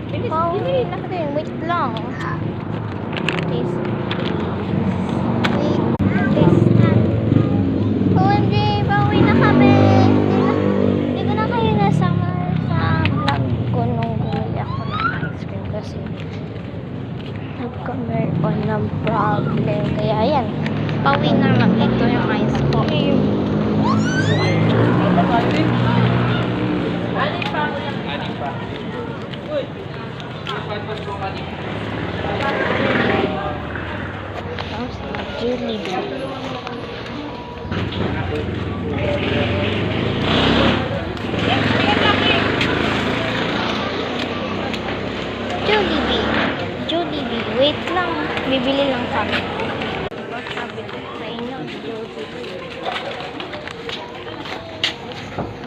Pauwi na rin. Wait lang. Please. OMG, pauwi na kami. Hindi ko na kayo nasama sa vlog ko nung bumili ako ng ice cream kasi nagka-meron ng problem. Kaya yan, pauwi na lang. Ito yung ice cream. Jollibee. Jollibee. Wait lang. Bibili lang kami. Sabi ko kayo na Jollibee.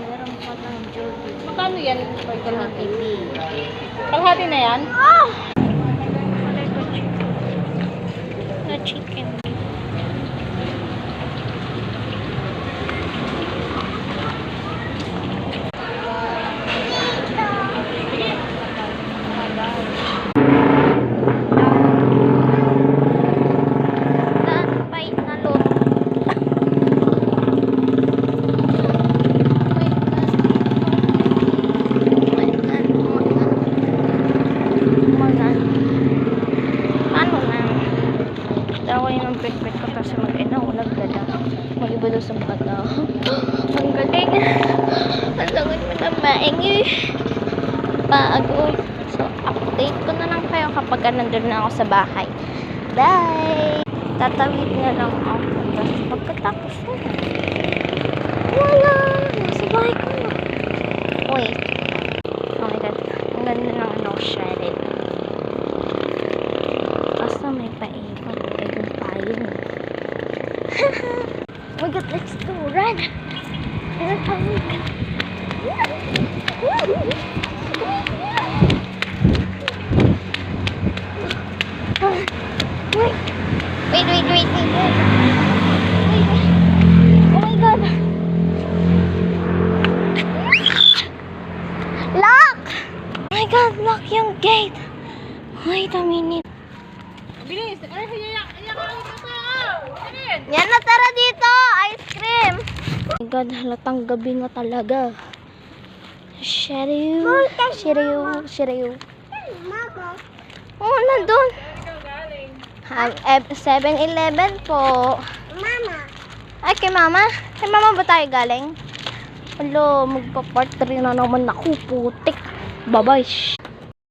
Meron pa ng Jollibee. Magkano yan? Jollibee. Kalahati na yan? Na chicken. Pet ko kasi mag-ulag gala. Mag-iba daw sa bata. Ang galing. Ang sagot mo na maingay. Pagod. So, update ko na lang kayo kapag nandun na ako sa bahay. Bye! Tatawid na lang ako. Tapos pagkatapos na. Wala! Nasa bahay ko na. Wait. Oh my god. Ang ganda ng ano, shredded. Basta may paikot. Oh my god, let's go, run! Wait. Oh my god! Lock! Oh my god, lock yung gate! Wait a minute. Bilis! Ay, Yan na, tara dito! Ice cream! Oh my god, halatang gabi nga talaga. Shiryu. Oh, nandun. 7-Eleven po. Mama. Ay, kay mama? Kay mama ba tayo galing? Hello, magpa-part 3 na naman ako. Putik. Bye-bye.